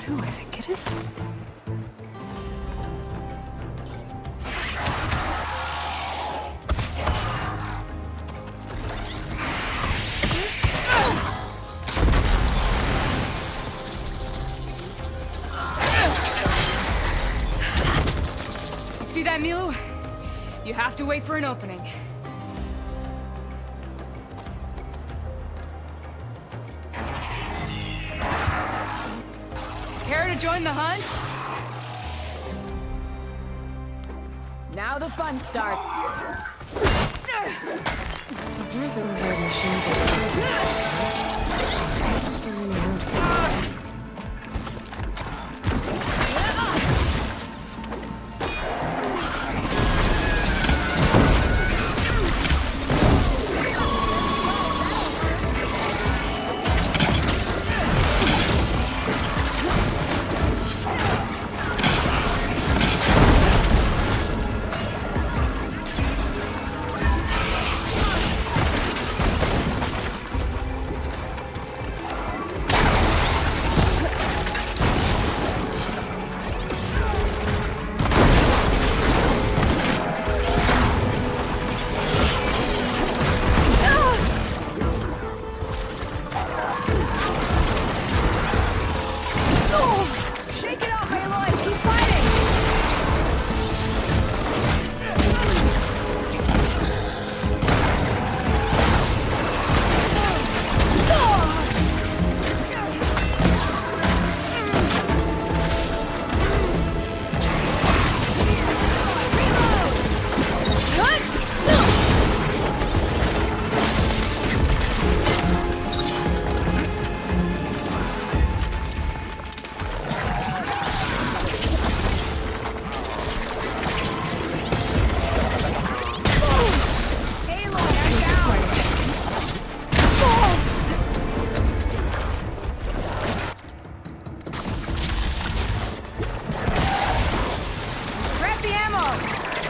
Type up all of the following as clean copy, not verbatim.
2, I think it is. You see that, Milu? You have to wait for an opening. Care to join the hunt? Now the fun starts.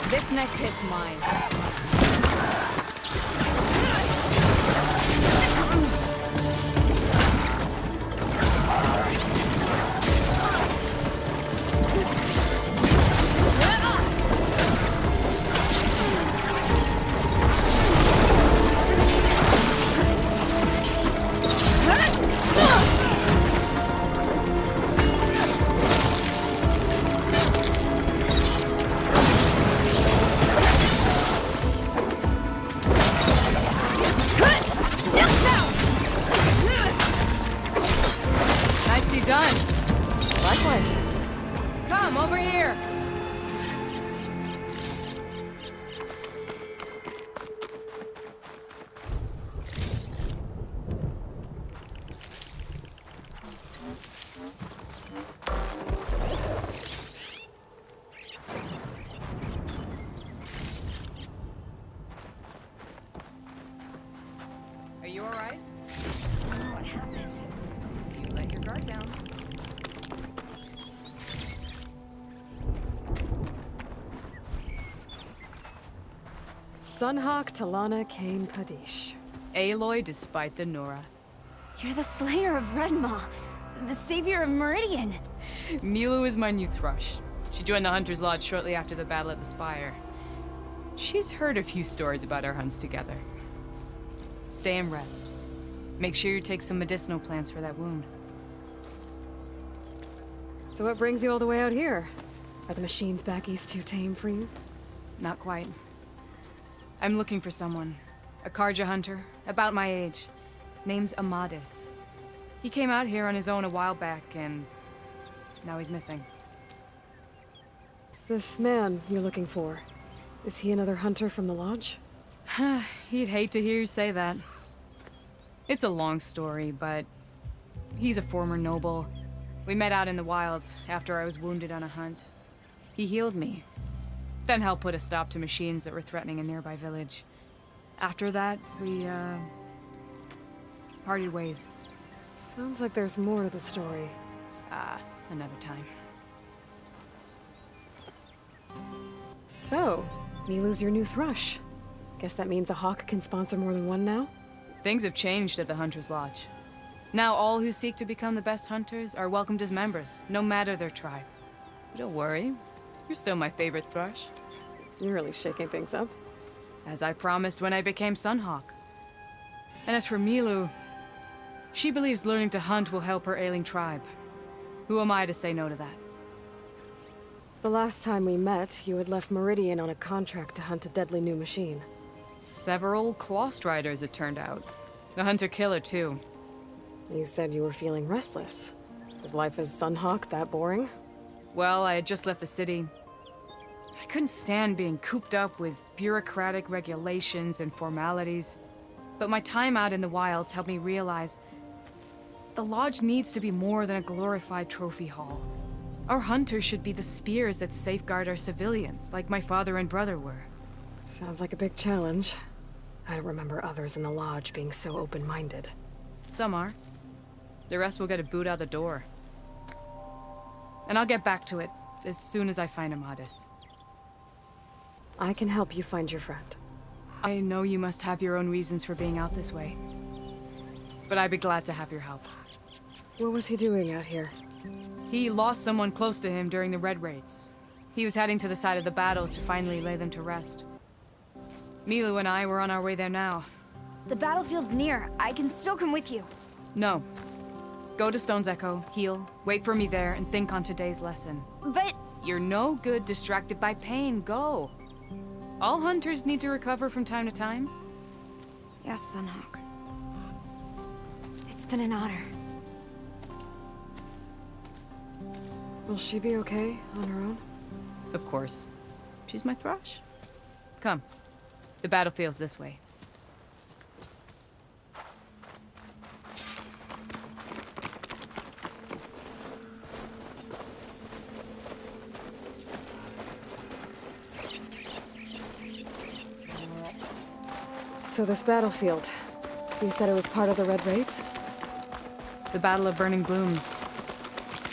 This next hit's mine. Nicely done. Likewise. Come over here. Are you all right? What happened? You let your guard down. Sunhawk Talana Kane Padish. Aloy despite the Nora. You're the slayer of Redmaw, the savior of Meridian. Milu is my new thrush. She joined the Hunter's Lodge shortly after the Battle of the Spire. She's heard a few stories about our hunts together. Stay and rest. Make sure you take some medicinal plants for that wound. So what brings you all the way out here? Are the machines back east too tame for you? Not quite. I'm looking for someone. A Karja hunter, about my age. Name's Amadis. He came out here on his own a while back, and now he's missing. This man you're looking for, is he another hunter from the lodge? He'd hate to hear you say that. It's a long story, but he's a former noble. We met out in the wilds after I was wounded on a hunt. He healed me, then helped put a stop to machines that were threatening a nearby village. After that, we, parted ways. Sounds like there's more to the story. Another time. So, Milu's your new thrush. Guess that means a hawk can sponsor more than one now? Things have changed at the Hunter's Lodge. Now all who seek to become the best hunters are welcomed as members, no matter their tribe. But don't worry, you're still my favorite thrush. You're really shaking things up. As I promised when I became Sunhawk. And as for Milu, she believes learning to hunt will help her ailing tribe. Who am I to say no to that? The last time we met, you had left Meridian on a contract to hunt a deadly new machine. Several claw striders, it turned out. A hunter-killer, too. You said you were feeling restless. Was life as Sunhawk that boring? Well, I had just left the city. I couldn't stand being cooped up with bureaucratic regulations and formalities. But my time out in the wilds helped me realize the Lodge needs to be more than a glorified trophy hall. Our hunters should be the spears that safeguard our civilians, like my father and brother were. Sounds like a big challenge. I don't remember others in the Lodge being so open-minded. Some are. The rest will get a boot out the door. And I'll get back to it as soon as I find Amadis. I can help you find your friend. I know you must have your own reasons for being out this way. But I'd be glad to have your help. What was he doing out here? He lost someone close to him during the Red Raids. He was heading to the side of the battle to finally lay them to rest. Milu and I were on our way there now. The battlefield's near. I can still come with you. No. Go to Stone's Echo, heal, wait for me there, and think on today's lesson. But... You're no good distracted by pain. Go. All hunters need to recover from time to time. Yes, Sunhawk. It's been an honor. Will she be okay on her own? Of course. She's my thrush. Come. The battlefield's this way. So this battlefield, you said it was part of the Red Raids? The Battle of Burning Blooms.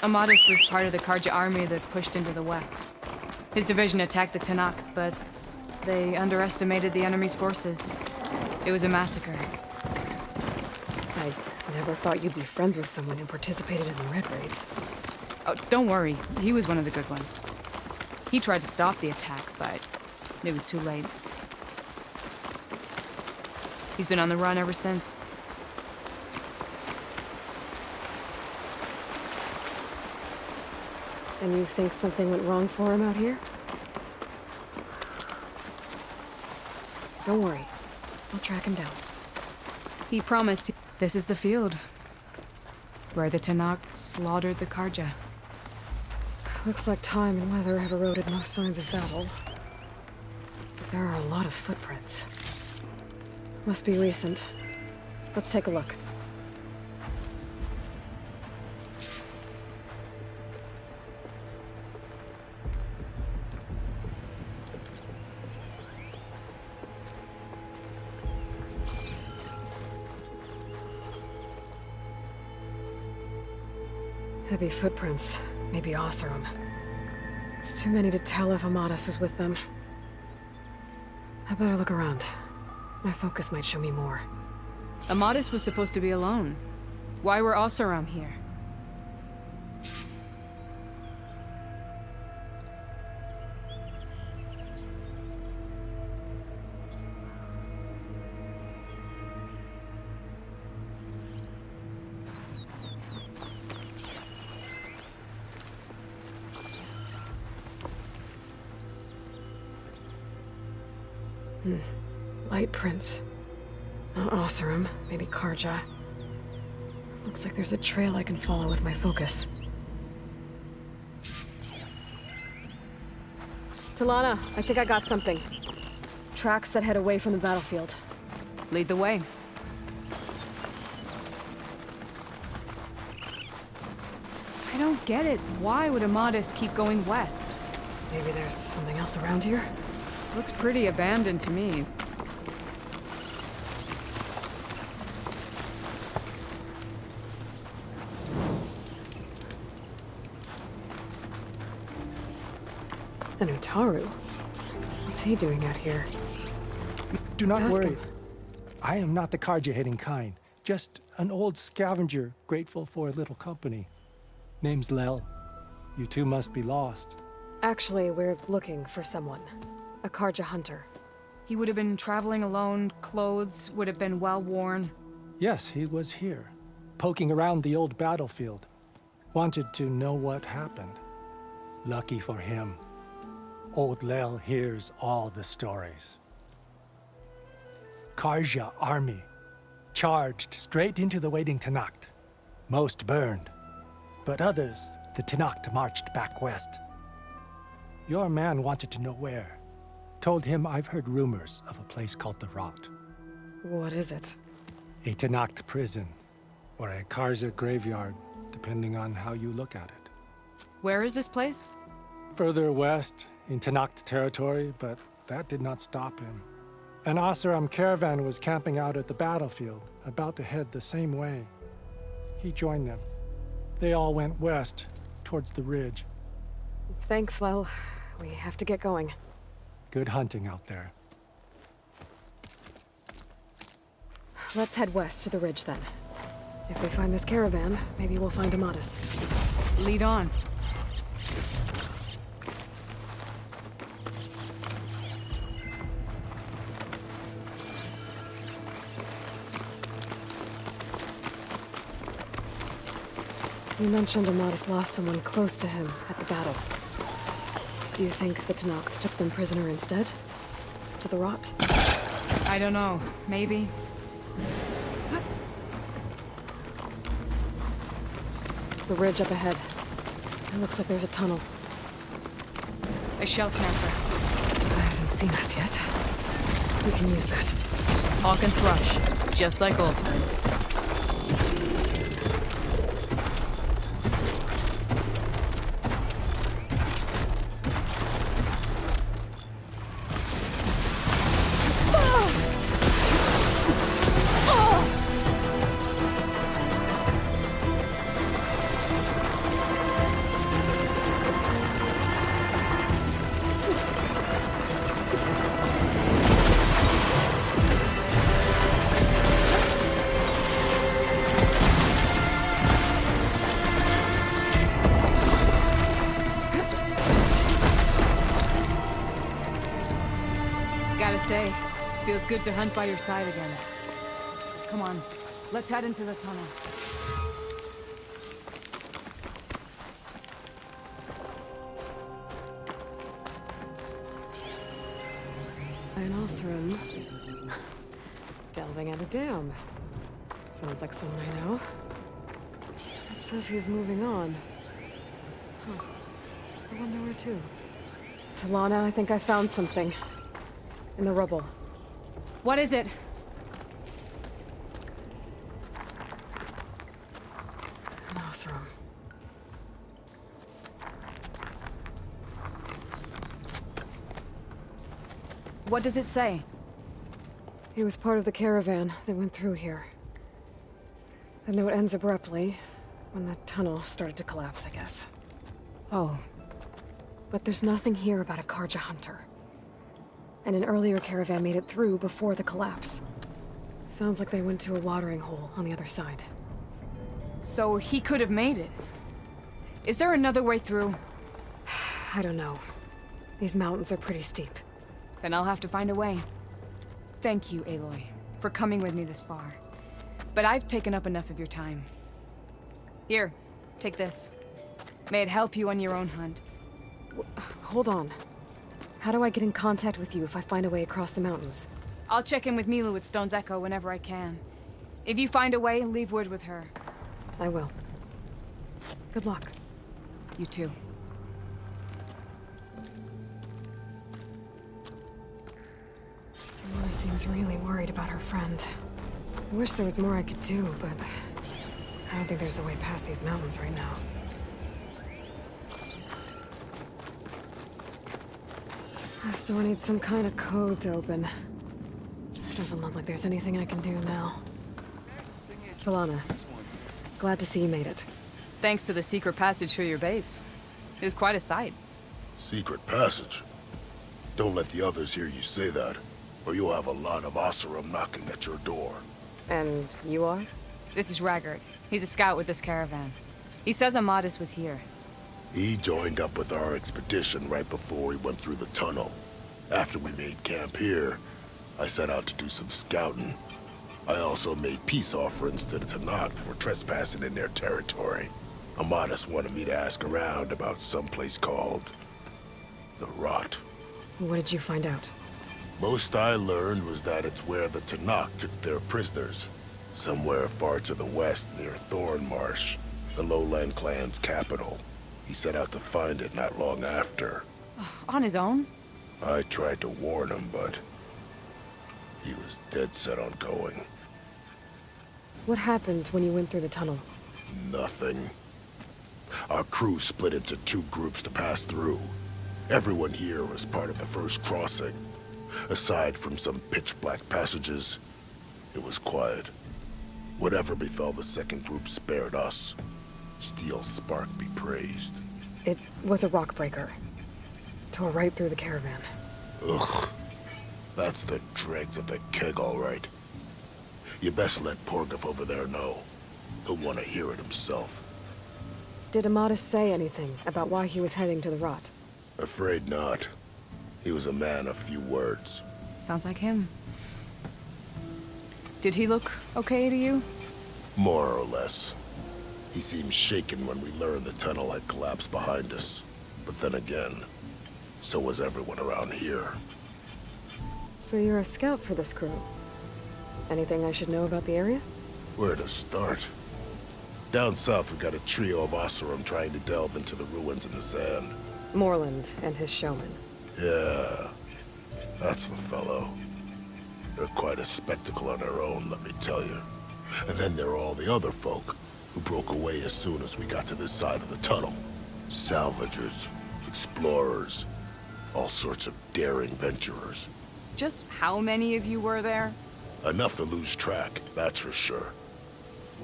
Amadis was part of the Karja army that pushed into the west. His division attacked the Tanakh, but they underestimated the enemy's forces. It was a massacre. I never thought you'd be friends with someone who participated in the Red Raids. Oh, don't worry. He was one of the good ones. He tried to stop the attack, but it was too late. He's been on the run ever since. And you think something went wrong for him out here? Don't worry. I'll track him down. He promised. This is the field. Where the Tanakh slaughtered the Karja. Looks like time and weather have eroded most signs of battle. But there are a lot of footprints. Must be recent. Let's take a look. Heavy footprints. Maybe Oseram. It's too many to tell if Amadis is with them. I better look around. My focus might show me more. Amadis was supposed to be alone. Why were Oseram here? Light prints. Not Oseram, maybe Karja. Looks like there's a trail I can follow with my focus. Talana, I think I got something. Tracks that head away from the battlefield. Lead the way. I don't get it. Why would Amadis keep going west? Maybe there's something else around here? Looks pretty abandoned to me. And Utaru? What's he doing out here? Do not Let's ask worry. him. I am not the Karja-hitting kind. Just an old scavenger, grateful for a little company. Name's Lel. You two must be lost. Actually, we're looking for someone. A Karja hunter. He would have been traveling alone, clothes would have been well worn. Yes, he was here, poking around the old battlefield. Wanted to know what happened. Lucky for him, old Lel hears all the stories. Karja army charged straight into the waiting Tanacht. Most burned, but others, the Tanacht marched back west. Your man wanted to know where. Told him I've heard rumors of a place called the Rot. What is it? A Tanacht prison, or a Karja graveyard, depending on how you look at it. Where is this place? Further west, in Tanacht territory, but that did not stop him. An Oseram caravan was camping out at the battlefield, about to head the same way. He joined them. They all went west, towards the ridge. Thanks, Lel. We have to get going. Good hunting out there. Let's head west to the ridge then. If we find this caravan, maybe we'll find Amatis. Lead on. You mentioned Amatis lost someone close to him at the battle. Do you think the Tanacht took them prisoner instead? To the Rot? I don't know. Maybe. The ridge up ahead. It looks like there's a tunnel. A shell snapper. Hasn't seen us yet. We can use that. Hawk and thrush. Just like old times. Gotta say, feels good to hunt by your side again. Come on, let's head into the tunnel. An Oseram. Delving at a dam. Sounds like someone I know. It says he's moving on. Huh. I wonder where to. Talana, I think I found something. In the rubble. What is it? An Oseram. What does it say? He was part of the caravan that went through here. The note ends abruptly, when the tunnel started to collapse, I guess. Oh. But there's nothing here about a Karja hunter. And an earlier caravan made it through before the collapse. Sounds like they went to a watering hole on the other side. So he could have made it. Is there another way through? I don't know. These mountains are pretty steep. Then I'll have to find a way. Thank you, Aloy, for coming with me this far. But I've taken up enough of your time. Here, take this. May it help you on your own hunt. Hold on. How do I get in contact with you if I find a way across the mountains? I'll check in with Milu at Stone's Echo whenever I can. If you find a way, leave word with her. I will. Good luck. You too. Talana seems really worried about her friend. I wish there was more I could do, but I don't think there's a way past these mountains right now. This door needs some kind of code to open. Doesn't look like there's anything I can do now. Talana, glad to see you made it. Thanks to the secret passage through your base. It was quite a sight. Secret passage? Don't let the others hear you say that, or you'll have a lot of Oseram knocking at your door. And you are? This is Raggart. He's a scout with this caravan. He says Amadis was here. He joined up with our expedition right before we went through the tunnel. After we made camp here, I set out to do some scouting. I also made peace offerings to the Tanakh for trespassing in their territory. Amadis wanted me to ask around about some place called the Rot. What did you find out? Most I learned was that it's where the Tanakh took their prisoners. Somewhere far to the west near Thornmarsh, the Lowland clan's capital. He set out to find it not long after. On his own? I tried to warn him, but he was dead set on going. What happened when you went through the tunnel? Nothing. Our crew split into 2 groups to pass through. Everyone here was part of the first crossing. Aside from some pitch-black passages, it was quiet. Whatever befell the second group spared us. Steel Spark be praised. It was a rock breaker. Tore right through the caravan. Ugh. That's the dregs of the keg, all right. You best let Porgov over there know. He'll want to hear it himself. Did Amadis say anything about why he was heading to the Rot? Afraid not. He was a man of few words. Sounds like him. Did he look okay to you? More or less. He seemed shaken when we learned the tunnel had collapsed behind us. But then again, so was everyone around here. So you're a scout for this crew. Anything I should know about the area? Where to start? Down south, we got a trio of Oseram trying to delve into the ruins in the sand. Moreland and his showman. Yeah, that's the fellow. They're quite a spectacle on their own, let me tell you. And then there are all the other folk, who broke away as soon as we got to this side of the tunnel. Salvagers, explorers, all sorts of daring venturers. Just how many of you were there? Enough to lose track, that's for sure.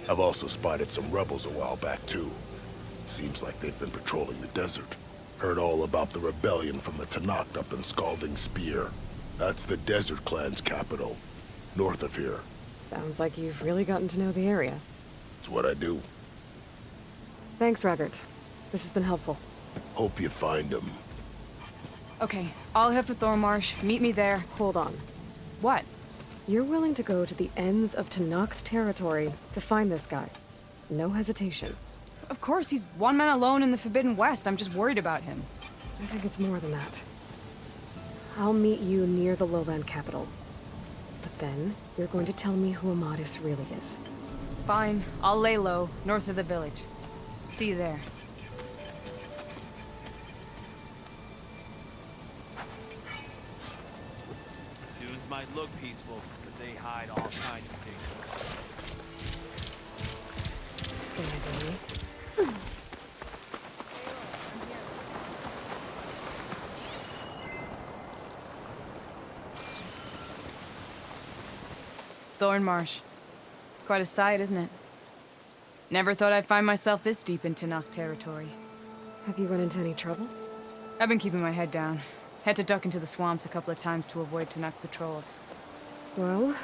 I've also spotted some rebels a while back, too. Seems like they've been patrolling the desert. Heard all about the rebellion from the Tanakh up in Scalding Spear. That's the Desert Clan's capital, north of here. Sounds like you've really gotten to know the area. It's what I do. Thanks, Raggart. This has been helpful. Hope you find him. Okay, I'll head for Thornmarsh. Meet me there. Hold on. What? You're willing to go to the ends of Tanakh's territory to find this guy. No hesitation. Of course, he's one man alone in the Forbidden West. I'm just worried about him. I think it's more than that. I'll meet you near the lowland capital. But then, you're going to tell me who Amadis really is. Fine, I'll lay low, north of the village. See you there. Dunes might look peaceful, but they hide all kinds of things. Steady. Thornmarsh. Quite a sight, isn't it? Never thought I'd find myself this deep in Tanakh territory. Have you run into any trouble? I've been keeping my head down. Had to duck into the swamps a couple of times to avoid Tanakh patrols. Well,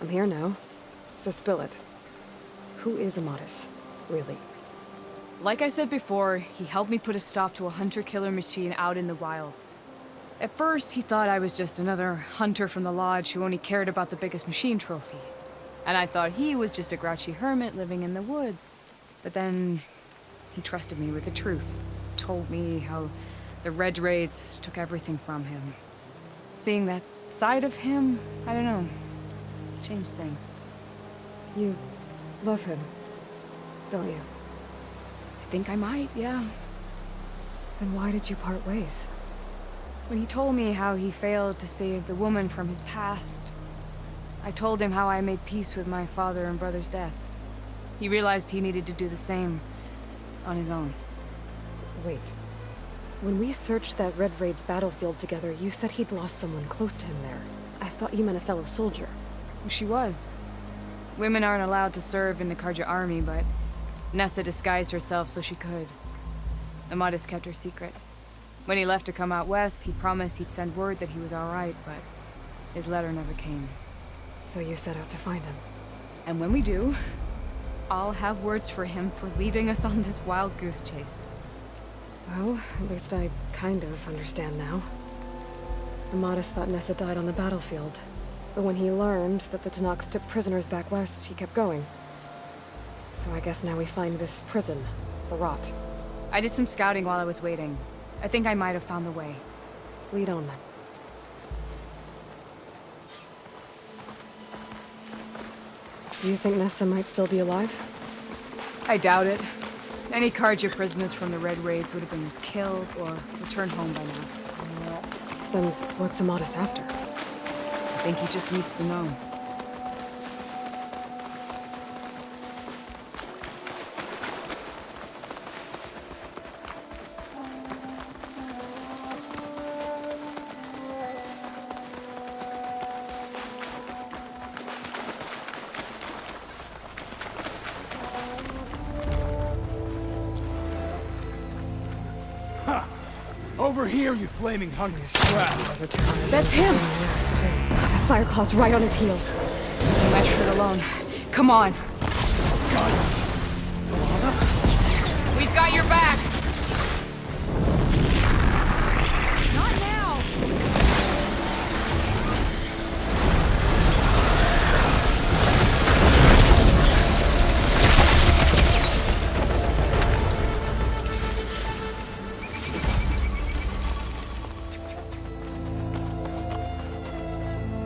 I'm here now, so spill it. Who is Amadis, really? Like I said before, he helped me put a stop to a hunter-killer machine out in the wilds. At first, he thought I was just another hunter from the lodge who only cared about the biggest machine trophy. And I thought he was just a grouchy hermit living in the woods. But then, he trusted me with the truth. Told me how the Red Raids took everything from him. Seeing that side of him, I don't know, changed things. You love him, don't you? I think I might, yeah. Then why did you part ways? When he told me how he failed to save the woman from his past, I told him how I made peace with my father and brother's deaths. He realized he needed to do the same on his own. Wait. When we searched that Red Raid's battlefield together, you said he'd lost someone close to him there. I thought you meant a fellow soldier. She was. Women aren't allowed to serve in the Karja army, but Nessa disguised herself so she could. Amadis kept her secret. When he left to come out west, he promised he'd send word that he was all right, but his letter never came. So you set out to find him. And when we do, I'll have words for him for leading us on this wild goose chase. Well, at least I kind of understand now. Amadis thought Nessa died on the battlefield. But when he learned that the Tenakth took prisoners back west, he kept going. So I guess now we find this prison, the Rot. I did some scouting while I was waiting. I think I might have found the way. Lead on then. Do you think Nessa might still be alive? I doubt it. Any Karja prisoners from the Red Raids would have been killed or returned home by now. Then what's Amadis after? I think he just needs to know. Over here, you flaming hungry scrap! That's him! Yes, too. That Fireclaw's right on his heels. Left foot alone. Come on. We've got your back! Not now!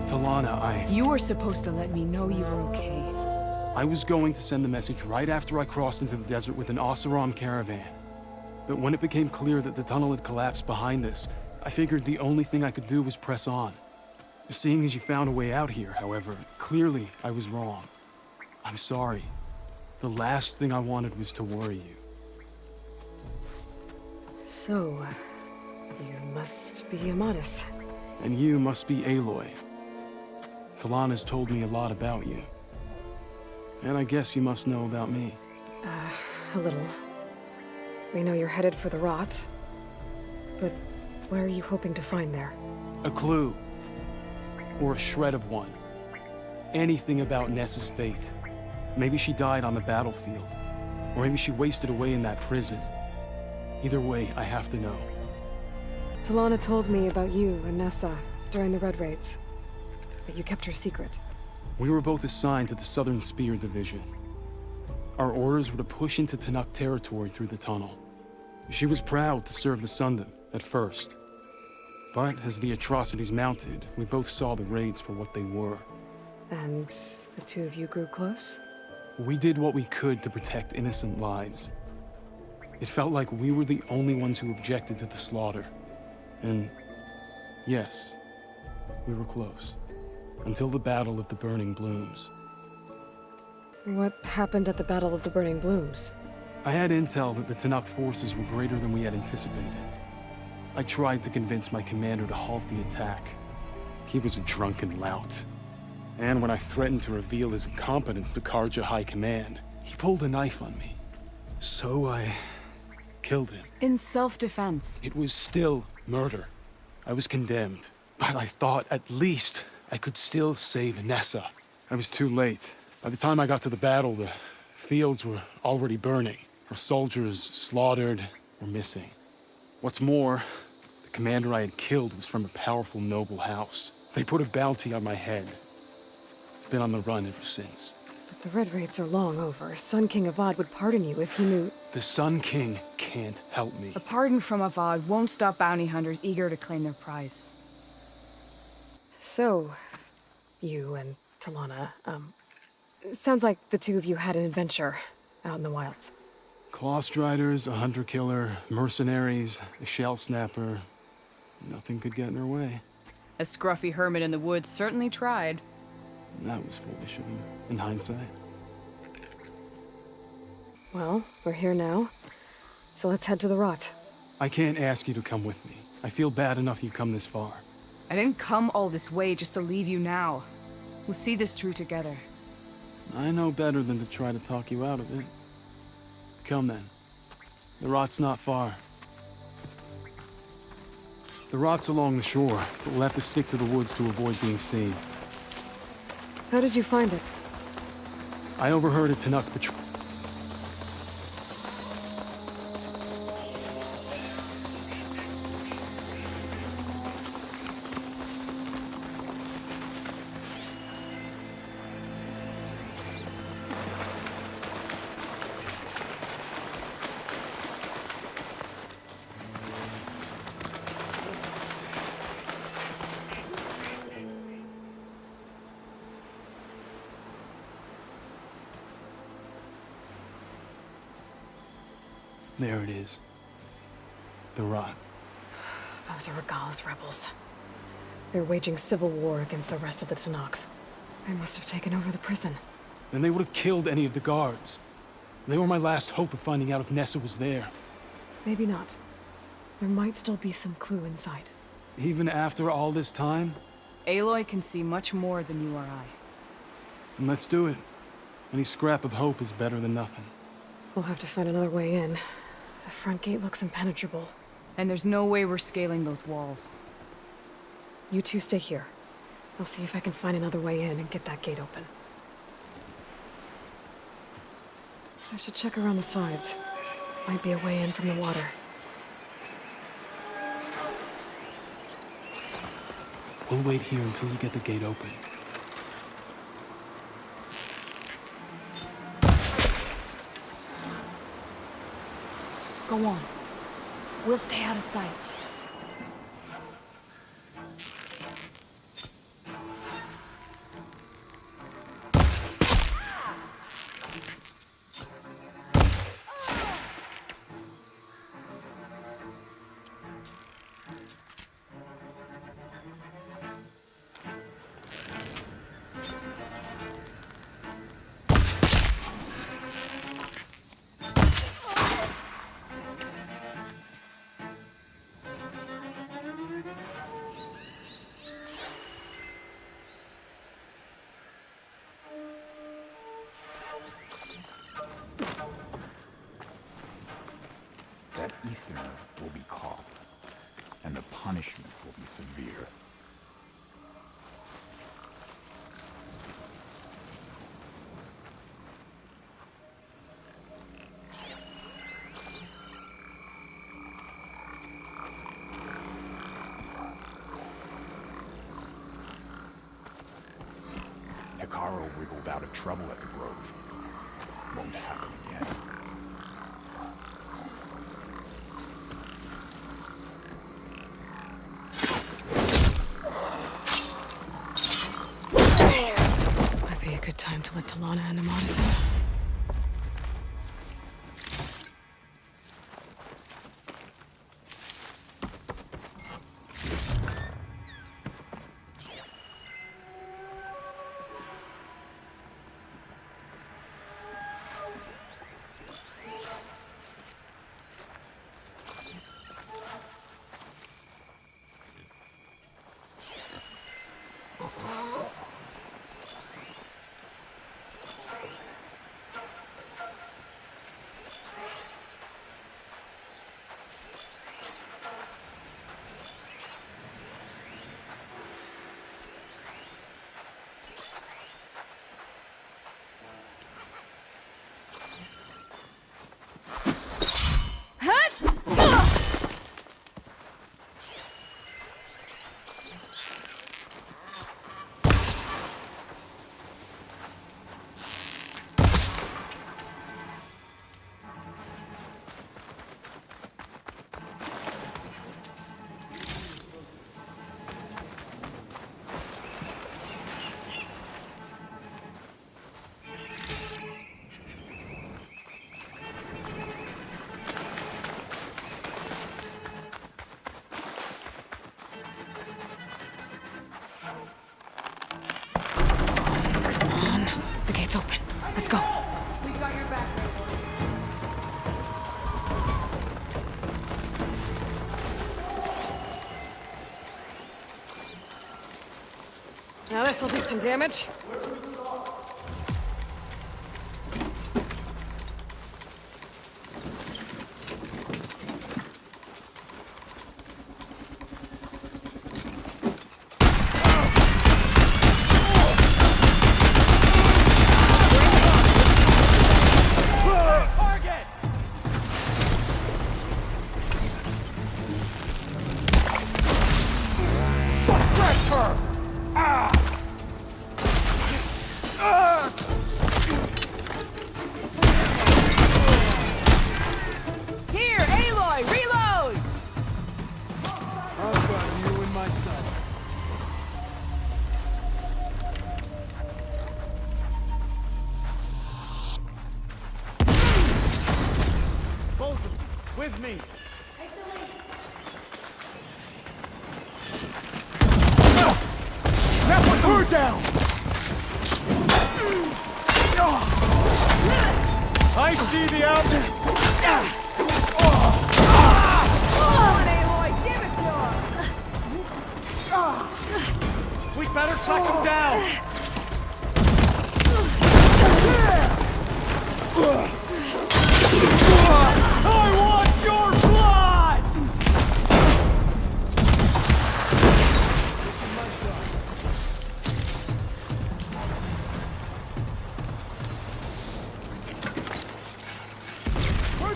TALANAH, You were supposed to let me know you were okay. I was going to send the message right after I crossed into the desert with an Oseram caravan. But when it became clear that the tunnel had collapsed behind us, I figured the only thing I could do was press on. Seeing as you found a way out here, however, clearly I was wrong. I'm sorry. The last thing I wanted was to worry you. So, you must be Amadis. And you must be Aloy. TALANAH's told me a lot about you. And I guess you must know about me. A little. We know you're headed for the Rot. But what are you hoping to find there? A clue. Or a shred of one. Anything about Nessa's fate. Maybe she died on the battlefield. Or maybe she wasted away in that prison. Either way, I have to know. Talanah told me about you and Nessa during the Red Raids. But you kept her secret. We were both assigned to the Southern Spear Division. Our orders were to push into Tenakth territory through the tunnel. She was proud to serve the Sundom at first. But as the atrocities mounted, we both saw the raids for what they were. And the two of you grew close? We did what we could to protect innocent lives. It felt like we were the only ones who objected to the slaughter. And yes, we were close. Until the Battle of the Burning Blooms. What happened at the Battle of the Burning Blooms? I had intel that the Tenakth forces were greater than we had anticipated. I tried to convince my commander to halt the attack. He was a drunken lout. And when I threatened to reveal his incompetence to Karja High Command, he pulled a knife on me. So I killed him. In self-defense. It was still murder. I was condemned. But I thought at least I could still save Nessa. I was too late. By the time I got to the battle, the fields were already burning. Our soldiers slaughtered or missing. What's more, the commander I had killed was from a powerful noble house. They put a bounty on my head. Been on the run ever since. But the Red Raids are long over. Sun King Avad would pardon you if he knew... The Sun King can't help me. A pardon from Avad won't stop bounty hunters eager to claim their prize. So, you and Talanah, sounds like the two of you had an adventure out in the wilds. Clawstriders, a hunter-killer, mercenaries, a shell snapper. Nothing could get in her way. A scruffy hermit in the woods certainly tried. That was foolish of him, in hindsight. Well, we're here now, so let's head to the Rot. I can't ask you to come with me. I feel bad enough you've come this far. I didn't come all this way just to leave you now. We'll see this through together. I know better than to try to talk you out of it. Come then. The Rot's not far. The Rot's along the shore, but we'll have to stick to the woods to avoid being seen. How did you find it? I overheard a Tanakh patrol. There it is. The rock. Those are Regal's rebels. They're waging civil war against the rest of the Tanakh. They must have taken over the prison. Then they would have killed any of the guards. They were my last hope of finding out if Nessa was there. Maybe not. There might still be some clue inside. Even after all this time? Aloy can see much more than you or I. Then let's do it. Any scrap of hope is better than nothing. We'll have to find another way in. The front gate looks impenetrable. And there's no way we're scaling those walls. You two stay here. I'll see if I can find another way in and get that gate open. I should check around the sides. Might be a way in from the water. We'll wait here until you get the gate open. Go on. We'll stay out of sight. That Easterner will be caught, and the punishment will be severe. Hikaru wiggled out of trouble at the Grove. Won't happen again. Might be a good time to let TALANAH and Amadas in. The gate's open. Let's go. We got your back, Now this'll do some damage. with me! That one, her down! I see the outlet! We better track him down! I want your blood!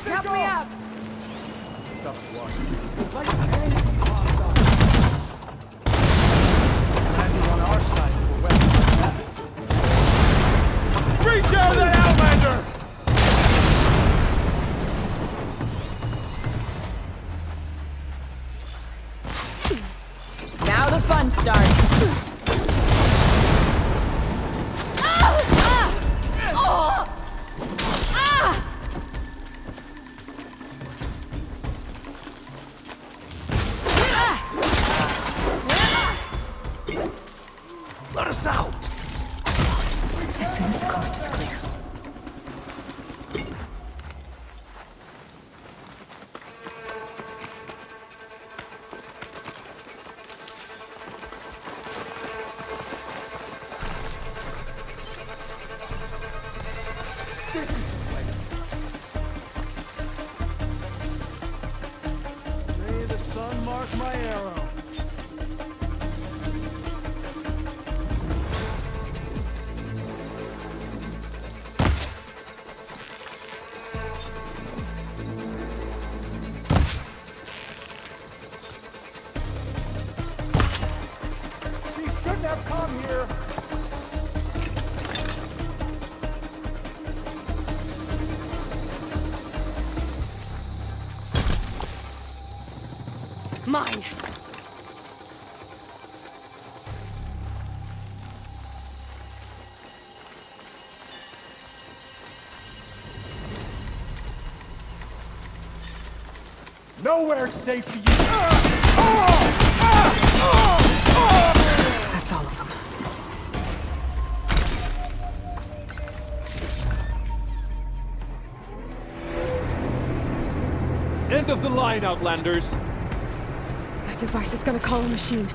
Help me up! On our side, we're west. Reach out that Outlander! Now the fun starts. Let us out! As soon as the coast is clear. May the sun mark my arrow. He shouldn't have come here. Mine! Nowhere safe for you. That's all of them. End of the line, Outlanders. That device is gonna call a machine.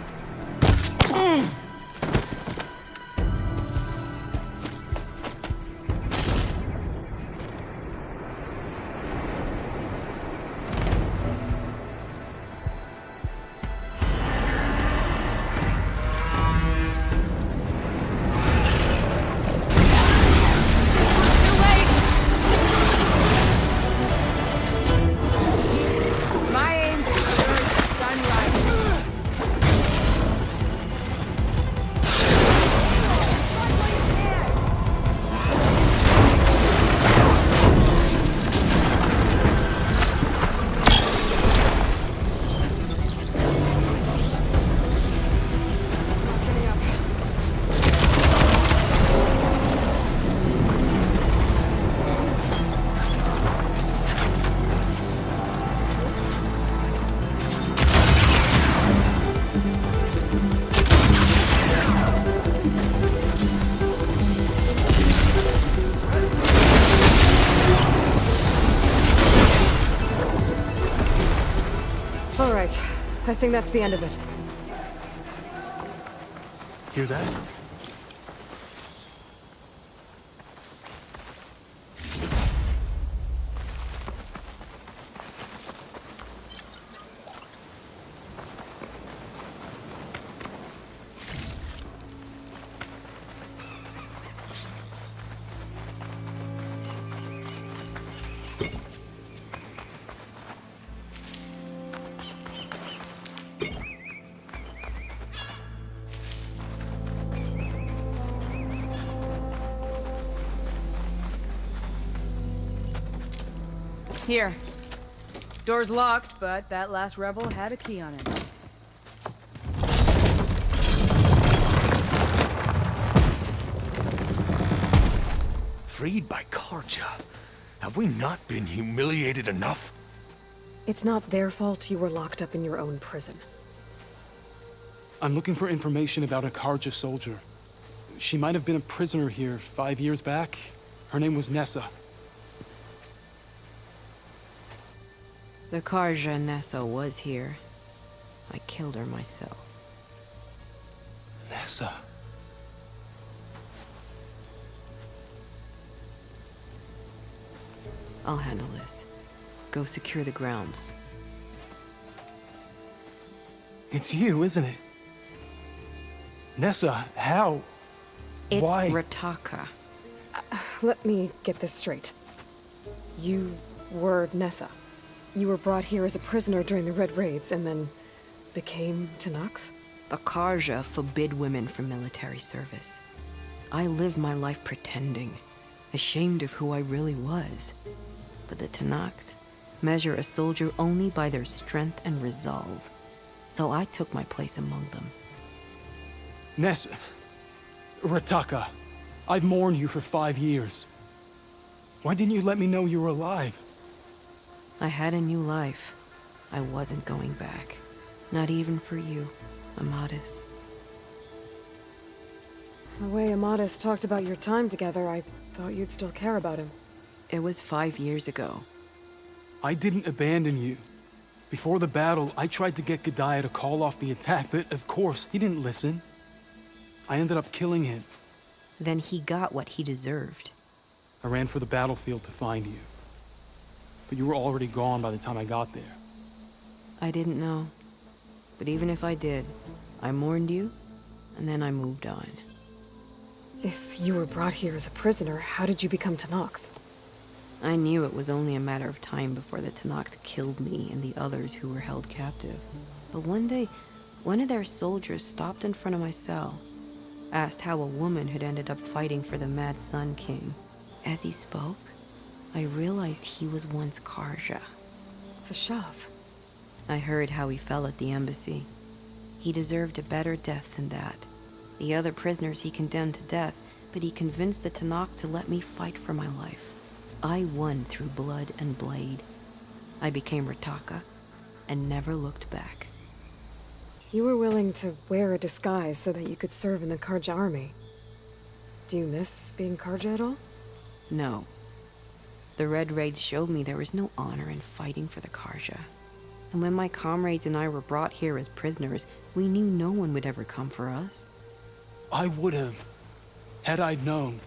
My aim's assured sunrise. All right. I think that's the end of it. Hear that? Here. Door's locked, but that last rebel had a key on it. Freed by Karja. Have we not been humiliated enough? It's not their fault you were locked up in your own prison. I'm looking for information about a Karja soldier. She might have been a prisoner here 5 years back. Her name was Nessa. The Karja Nessa was here. I killed her myself. Nessa. I'll handle this. Go secure the grounds. It's you, isn't it? Nessa, how? It's Why? Rataka. Let me get this straight. You were Nessa. You were brought here as a prisoner during the Red Raids and then became Tenakth? The Karja forbid women from military service. I lived my life pretending, ashamed of who I really was. But the Tenakth measure a soldier only by their strength and resolve. So I took my place among them. Nessa. Rataka. I've mourned you for 5 years. Why didn't you let me know you were alive? I had a new life. I wasn't going back. Not even for you, Amadis. The way Amadis talked about your time together, I thought you'd still care about him. It was 5 years ago. I didn't abandon you. Before the battle, I tried to get Godiah to call off the attack, but of course, he didn't listen. I ended up killing him. Then he got what he deserved. I ran for the battlefield to find you. But you were already gone by the time I got there. I didn't know. But even if I did, I mourned you, and then I moved on. If you were brought here as a prisoner, how did you become Tenakth? I knew it was only a matter of time before the Tenakth killed me and the others who were held captive. But one day, one of their soldiers stopped in front of my cell, asked how a woman had ended up fighting for the Mad Sun King. As he spoke, I realized he was once Karja. Vashav. I heard how he fell at the embassy. He deserved a better death than that. The other prisoners he condemned to death, but he convinced the Tenakth to let me fight for my life. I won through blood and blade. I became Rataka and never looked back. You were willing to wear a disguise so that you could serve in the Karja army. Do you miss being Karja at all? No. The Red Raids showed me there was no honor in fighting for the Karja. And when my comrades and I were brought here as prisoners, we knew no one would ever come for us. I would have, had I known.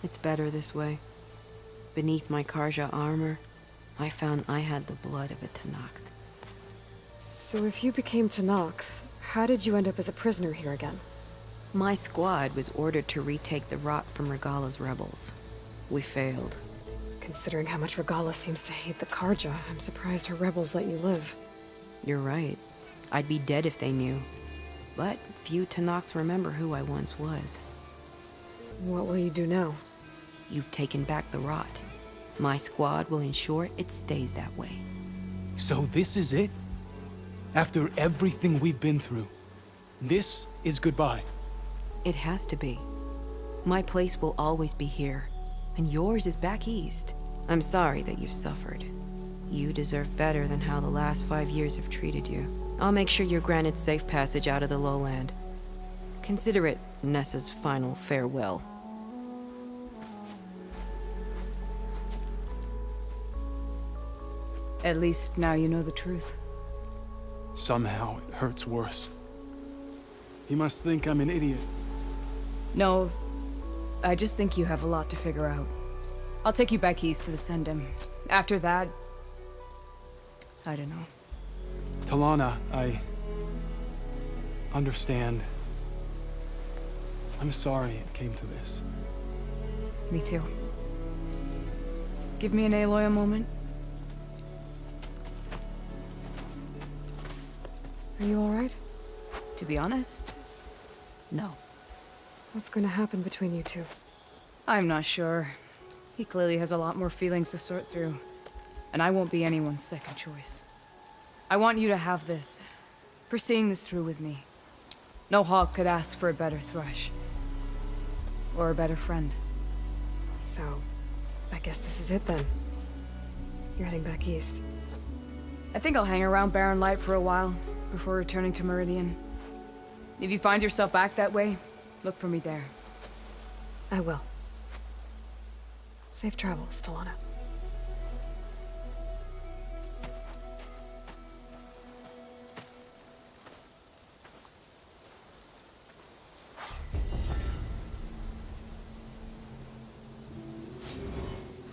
It's better this way. Beneath my Karja armor, I found I had the blood of a Tenakth. So if you became Tenakth, how did you end up as a prisoner here again? My squad was ordered to retake the Rot from Regala's rebels. We failed. Considering how much Regala seems to hate the Karja, I'm surprised her rebels let you live. You're right. I'd be dead if they knew. But few Tenakths remember who I once was. What will you do now? You've taken back the Rot. My squad will ensure it stays that way. So this is it? After everything we've been through, this is goodbye. It has to be. My place will always be here, and yours is back east. I'm sorry that you've suffered. You deserve better than how the last 5 years have treated you. I'll make sure you're granted safe passage out of the lowland. Consider it Nessa's final farewell. At least now you know the truth. Somehow it hurts worse. He must think I'm an idiot. No, I just think you have a lot to figure out. I'll take you back east to the Sendem. After that, I don't know. Talanah, I understand. I'm sorry it came to this. Me too. Give me an Aloy a moment. Are you alright? To be honest, no. What's going to happen between you two? I'm not sure. He clearly has a lot more feelings to sort through. And I won't be anyone's second choice. I want you to have this, for seeing this through with me. No hawk could ask for a better thrush. Or a better friend. So, I guess this is it then. You're heading back east. I think I'll hang around Barren Light for a while, before returning to Meridian. If you find yourself back that way, look for me there. I will. Safe travels, Talana.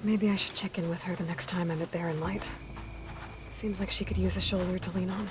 Maybe I should check in with her the next time I'm at Barren Light. Seems like she could use a shoulder to lean on.